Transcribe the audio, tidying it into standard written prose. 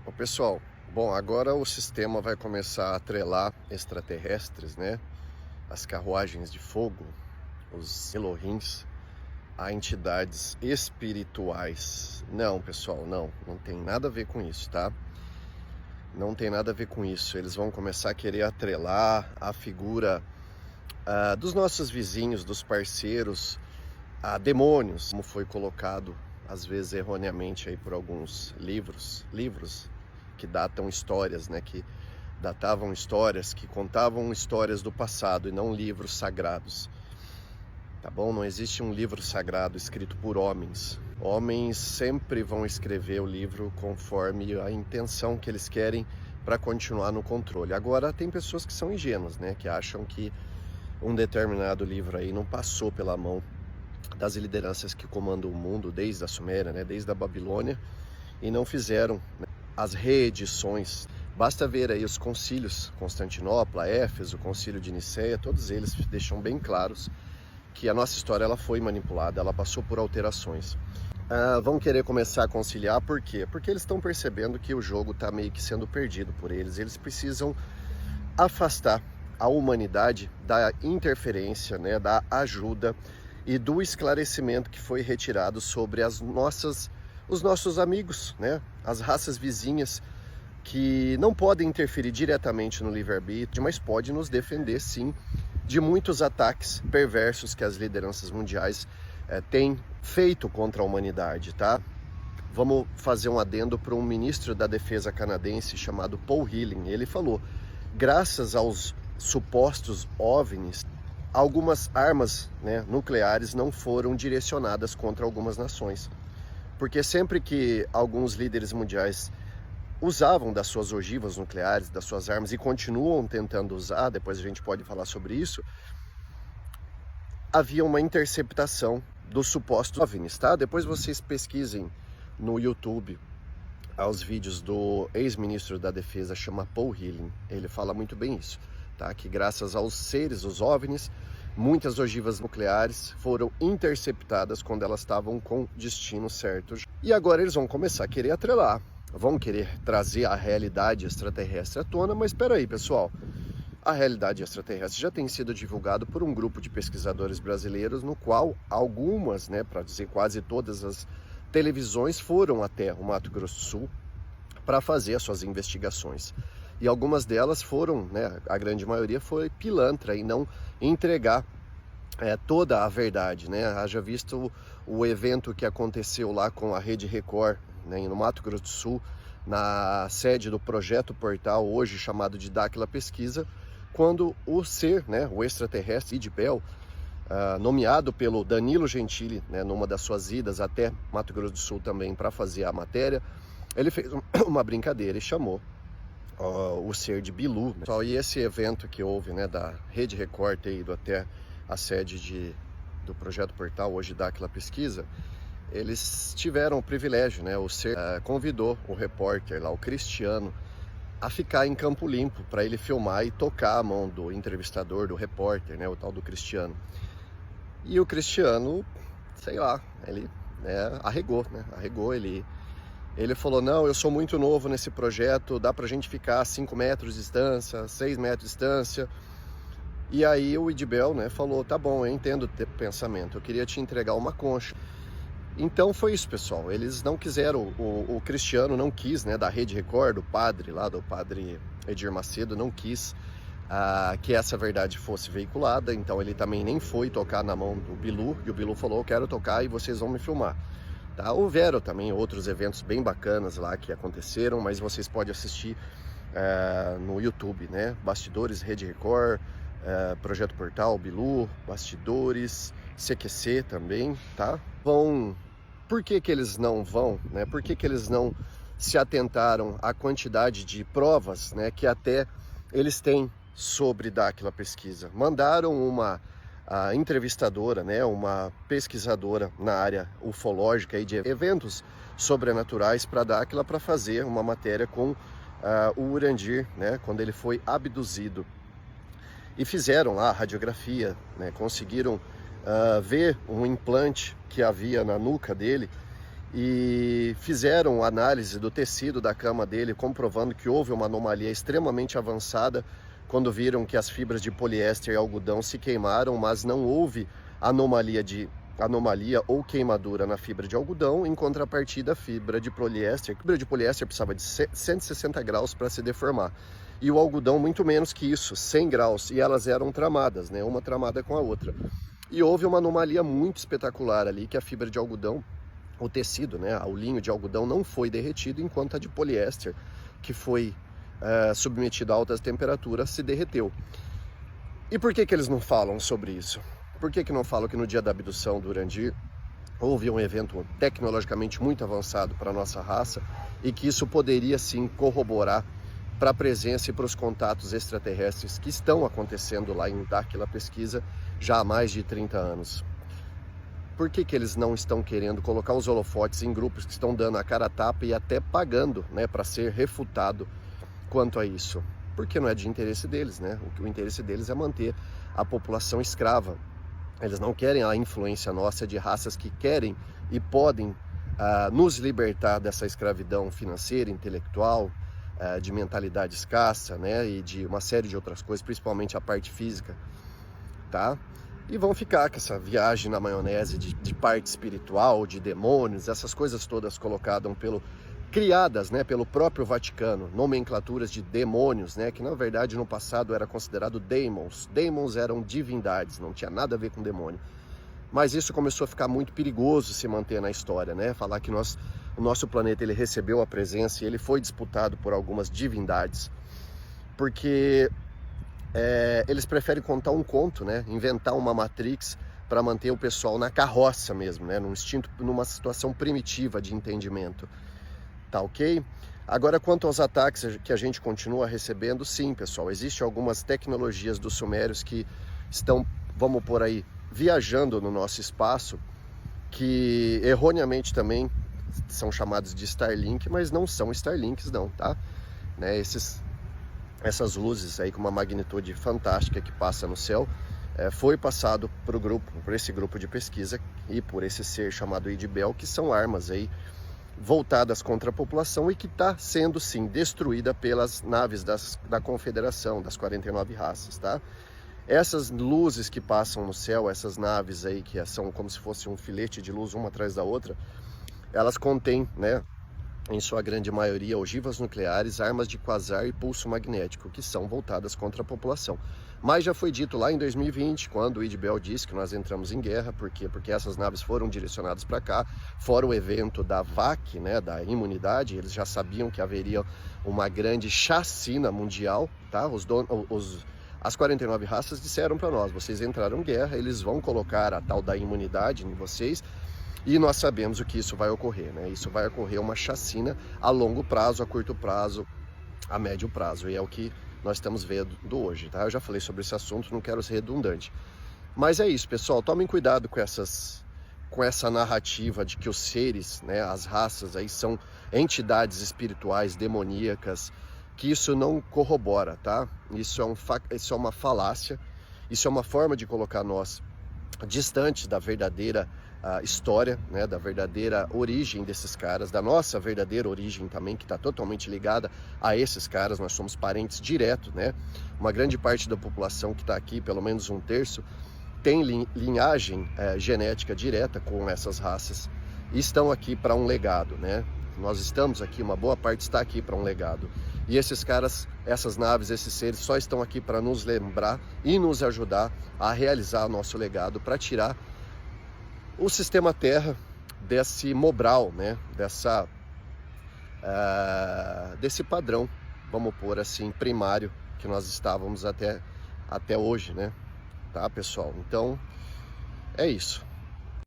Ô, pessoal, bom, agora o sistema vai começar a atrelar extraterrestres, né? As carruagens de fogo, os Elohims, a entidades espirituais. Não, pessoal, não tem nada a ver com isso, tá? Não tem nada a ver com isso. Eles vão começar a querer atrelar a figura dos nossos vizinhos, dos parceiros, a demônios, como foi colocado às vezes erroneamente aí por alguns livros que datam histórias, né, que datavam histórias, que contavam histórias do passado e não livros sagrados. Tá bom? Não existe um livro sagrado escrito por homens. Homens sempre vão escrever o livro conforme a intenção que eles querem para continuar no controle. Agora, tem pessoas que são ingênuas, né, que acham que um determinado livro aí não passou pela mão das lideranças que comandam o mundo desde a Suméria, né, desde a Babilônia, e não fizeram, né, as reedições. Basta ver aí os concílios, Constantinopla, Éfeso, Concílio de Niceia, todos eles deixam bem claros que a nossa história ela foi manipulada, ela passou por alterações. Vão querer começar a conciliar, por quê? Porque eles estão percebendo que o jogo está meio que sendo perdido por eles. Eles precisam afastar a humanidade da interferência, né, da ajuda e do esclarecimento que foi retirado sobre os nossos amigos, né, as raças vizinhas, que não podem interferir diretamente no livre-arbítrio, mas podem nos defender, sim, de muitos ataques perversos que as lideranças mundiais têm feito contra a humanidade, tá? Vamos fazer um adendo para um ministro da defesa canadense chamado Paul Healing. Ele falou, graças aos supostos OVNIs, algumas armas, né, nucleares não foram direcionadas contra algumas nações. Porque sempre que alguns líderes mundiais usavam das suas ogivas nucleares, das suas armas, e continuam tentando usar, depois a gente pode falar sobre isso, havia uma interceptação dos supostos OVNIs, tá? Depois vocês pesquisem no YouTube os vídeos do ex-ministro da defesa, chama Paul Healing. Ele fala muito bem isso, tá? Que graças aos seres, os OVNIs, muitas ogivas nucleares foram interceptadas quando elas estavam com destino certo. E agora eles vão começar a querer atrelar, vão querer trazer a realidade extraterrestre à tona, mas espera aí, pessoal. A realidade extraterrestre já tem sido divulgado por um grupo de pesquisadores brasileiros, no qual algumas, né, para dizer quase todas as televisões foram até o Mato Grosso do Sul para fazer as suas investigações. E algumas delas foram, né, a grande maioria foi pilantra e não entregar toda a verdade, né? Haja visto o evento que aconteceu lá com a Rede Record, né, no Mato Grosso do Sul, na sede do Projeto Portal, hoje chamado de Dáquila Pesquisa, quando o ser, né, o extraterrestre Idibel, nomeado pelo Danilo Gentili, né, numa das suas idas até Mato Grosso do Sul também para fazer a matéria, ele fez uma brincadeira e chamou o ser de Bilu. E esse evento que houve, né, da Rede Record ter ido até a sede do Projeto Portal, hoje Dáquila Pesquisa, eles tiveram o privilégio, né, o ser convidou o repórter lá, o Cristiano, a ficar em Campo Limpo para ele filmar e tocar a mão do entrevistador, do repórter, né, o tal do Cristiano. E o Cristiano, sei lá, ele, né, arregou, ele falou, não, eu sou muito novo nesse projeto, dá pra gente ficar a 5 metros de distância, 6 metros de distância. E aí o Idibel, né, falou, tá bom, eu entendo o teu pensamento, eu queria te entregar uma concha. Então foi isso, pessoal, eles não quiseram, o Cristiano não quis, né, da Rede Record, do padre Edir Macedo, não quis que essa verdade fosse veiculada, então ele também nem foi tocar na mão do Bilu, e o Bilu falou, eu quero tocar e vocês vão me filmar. Tá? Houveram também outros eventos bem bacanas lá que aconteceram, mas vocês podem assistir no YouTube, né? Bastidores, Rede Record, Projeto Portal, Bilu, Bastidores, CQC também, tá? Por que eles não vão, né? Por que eles não se atentaram à quantidade de provas, né, que até eles têm sobre Dáquila Pesquisa? Mandaram uma entrevistadora, né, uma pesquisadora na área ufológica e de eventos sobrenaturais para Dáquila para fazer uma matéria com o Urandir, né, quando ele foi abduzido. E fizeram lá a radiografia, né, conseguiram ver um implante que havia na nuca dele e fizeram análise do tecido da cama dele, comprovando que houve uma anomalia extremamente avançada quando viram que as fibras de poliéster e algodão se queimaram, mas não houve anomalia ou queimadura na fibra de algodão. Em contrapartida, a fibra de poliéster precisava de 160 graus para se deformar, e o algodão muito menos que isso, 100 graus, e elas eram tramadas, né, uma tramada com a outra. E houve uma anomalia muito espetacular ali, que a fibra de algodão, o tecido, né, o linho de algodão não foi derretido, enquanto a de poliéster, que foi submetido a altas temperaturas, se derreteu. E por que eles não falam sobre isso? Por que não falam que no dia da abdução do Urandir houve um evento tecnologicamente muito avançado para a nossa raça e que isso poderia sim corroborar para a presença e para os contatos extraterrestres que estão acontecendo lá em Dáquila Pesquisa já há mais de 30 anos? Por que eles não estão querendo colocar os holofotes em grupos que estão dando a cara a tapa e até pagando, né, para ser refutado quanto a isso? Porque não é de interesse deles, né? O interesse deles é manter a população escrava. Eles não querem a influência nossa de raças que querem e podem nos libertar dessa escravidão financeira, intelectual, de mentalidade escassa, né? E de uma série de outras coisas, principalmente a parte física, tá? E vão ficar com essa viagem na maionese de parte espiritual, de demônios, essas coisas todas criadas, né, pelo próprio Vaticano, nomenclaturas de demônios, né, que na verdade no passado era considerado daemons. Daemons eram divindades, não tinha nada a ver com demônio. Mas isso começou a ficar muito perigoso se manter na história, né? Falar que o nosso planeta ele recebeu a presença e ele foi disputado por algumas divindades, porque eles preferem contar um conto, né? Inventar uma Matrix para manter o pessoal na carroça mesmo, né? Numa situação primitiva de entendimento. Tá ok? Agora, quanto aos ataques que a gente continua recebendo, sim, pessoal, existem algumas tecnologias dos sumérios que estão, vamos por aí, viajando no nosso espaço, que erroneamente também são chamados de Starlink, mas não são Starlinks não, tá? Né? Essas luzes aí com uma magnitude fantástica que passa no céu, foi passado por esse grupo de pesquisa e por esse ser chamado Idibel, que são armas aí voltadas contra a população e que está sendo sim destruída pelas naves da Confederação, das 49 raças, tá? Essas luzes que passam no céu, essas naves aí que são como se fosse um filete de luz uma atrás da outra, elas contêm, né, em sua grande maioria, ogivas nucleares, armas de quasar e pulso magnético, que são voltadas contra a população. Mas já foi dito lá em 2020, quando o Idibel disse que nós entramos em guerra. Por quê? Porque essas naves foram direcionadas para cá, fora o evento da VAC, né, da imunidade. Eles já sabiam que haveria uma grande chacina mundial, tá? As 49 raças disseram para nós: vocês entraram em guerra, eles vão colocar a tal da imunidade em vocês. E nós sabemos o que isso vai ocorrer, né? Isso vai ocorrer uma chacina a longo prazo, a curto prazo, a médio prazo. E é o que nós estamos vendo hoje, tá? Eu já falei sobre esse assunto, não quero ser redundante. Mas é isso, pessoal. Tomem cuidado com essa narrativa de que os seres, né, as raças aí são entidades espirituais demoníacas, que isso não corrobora, tá? Isso é uma falácia, isso é uma forma de colocar nós distantes da verdadeira história, né, da verdadeira origem desses caras, da nossa verdadeira origem também, que está totalmente ligada a esses caras. Nós somos parentes diretos, né? Uma grande parte da população que está aqui, pelo menos um terço, tem linhagem genética direta com essas raças e estão aqui para um legado, né? Nós estamos aqui, uma boa parte está aqui para um legado. E esses caras, essas naves, esses seres só estão aqui para nos lembrar e nos ajudar a realizar nosso legado, para tirar o sistema Terra desse mobral, né? Desse padrão, vamos pôr assim, primário, que nós estávamos até hoje, né? Tá, pessoal? Então, é isso.